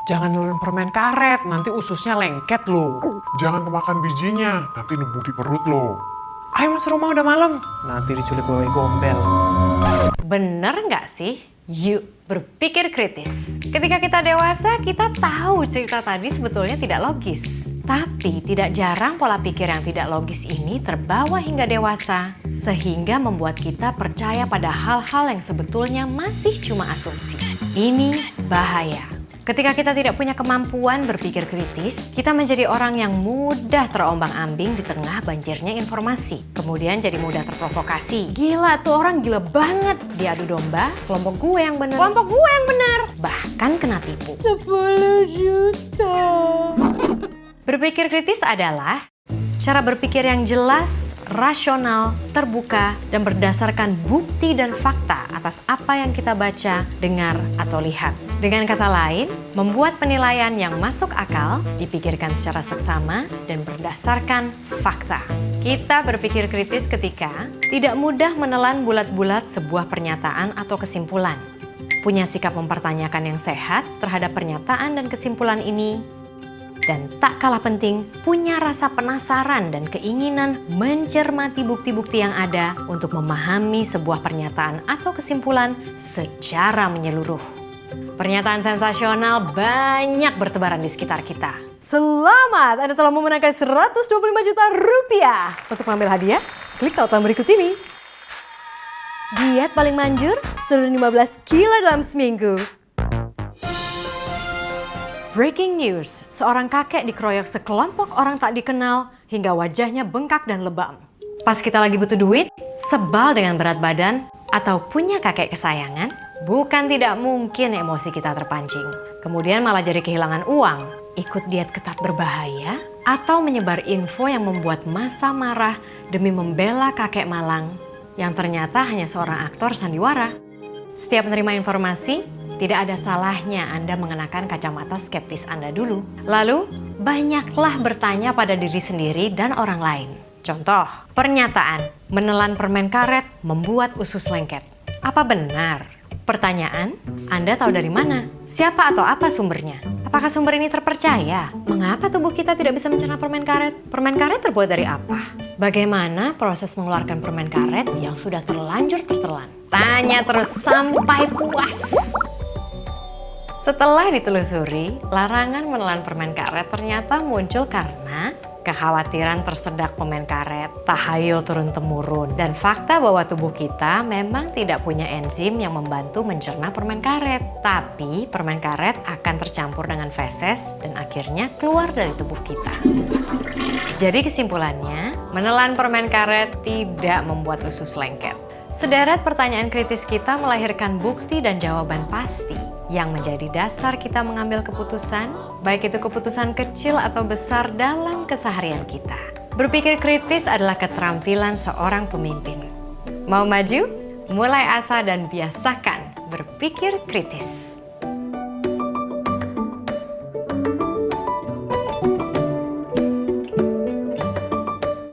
Jangan nelan permen karet, nanti ususnya lengket loh. Jangan kemakan bijinya, nanti nembus di perut lo. Ayo masuk rumah udah malam, nanti diculik wewe gombel. Bener nggak sih? Yuk berpikir kritis. Ketika kita dewasa, kita tahu cerita tadi sebetulnya tidak logis. Tapi tidak jarang pola pikir yang tidak logis ini terbawa hingga dewasa, sehingga membuat kita percaya pada hal-hal yang sebetulnya masih cuma asumsi. Ini bahaya. Ketika kita tidak punya kemampuan berpikir kritis, kita menjadi orang yang mudah terombang-ambing di tengah banjirnya informasi. Kemudian jadi mudah terprovokasi. Gila tuh orang gila banget. Diadu domba, kelompok gue yang bener. Kelompok gue yang bener. Bahkan kena tipu. 10 juta. Berpikir kritis adalah cara berpikir yang jelas, rasional, terbuka, dan berdasarkan bukti dan fakta atas apa yang kita baca, dengar, atau lihat. Dengan kata lain, membuat penilaian yang masuk akal, dipikirkan secara seksama, dan berdasarkan fakta. Kita berpikir kritis ketika tidak mudah menelan bulat-bulat sebuah pernyataan atau kesimpulan. Punya sikap mempertanyakan yang sehat terhadap pernyataan dan kesimpulan ini. Dan tak kalah penting, punya rasa penasaran dan keinginan mencermati bukti-bukti yang ada untuk memahami sebuah pernyataan atau kesimpulan secara menyeluruh. Pernyataan sensasional banyak bertebaran di sekitar kita. Selamat, Anda telah memenangkan 125 juta rupiah. Untuk mengambil hadiah, klik tautan berikut ini. Diet paling manjur, turun 15 kilo dalam seminggu. Breaking news, seorang kakek dikeroyok sekelompok orang tak dikenal hingga wajahnya bengkak dan lebam. Pas kita lagi butuh duit, sebal dengan berat badan, atau punya kakek kesayangan, bukan tidak mungkin emosi kita terpancing. Kemudian malah jadi kehilangan uang, ikut diet ketat berbahaya, atau menyebar info yang membuat massa marah demi membela kakek malang yang ternyata hanya seorang aktor sandiwara. Setiap menerima informasi, tidak ada salahnya Anda mengenakan kacamata skeptis Anda dulu. Lalu, banyaklah bertanya pada diri sendiri dan orang lain. Contoh, pernyataan, menelan permen karet membuat usus lengket. Apa benar? Pertanyaan, Anda tahu dari mana? Siapa atau apa sumbernya? Apakah sumber ini terpercaya? Mengapa tubuh kita tidak bisa mencerna permen karet? Permen karet terbuat dari apa? Bagaimana proses mengeluarkan permen karet yang sudah terlanjur tertelan? Tanya terus sampai puas. Setelah ditelusuri, larangan menelan permen karet ternyata muncul karena kekhawatiran tersedak permen karet, tahayul turun-temurun, dan fakta bahwa tubuh kita memang tidak punya enzim yang membantu mencerna permen karet. Tapi permen karet akan tercampur dengan feses dan akhirnya keluar dari tubuh kita. Jadi kesimpulannya, menelan permen karet tidak membuat usus lengket. Sederet pertanyaan kritis kita melahirkan bukti dan jawaban pasti yang menjadi dasar kita mengambil keputusan, baik itu keputusan kecil atau besar dalam keseharian kita. Berpikir kritis adalah keterampilan seorang pemimpin. Mau maju? Mulai asa dan biasakan berpikir kritis.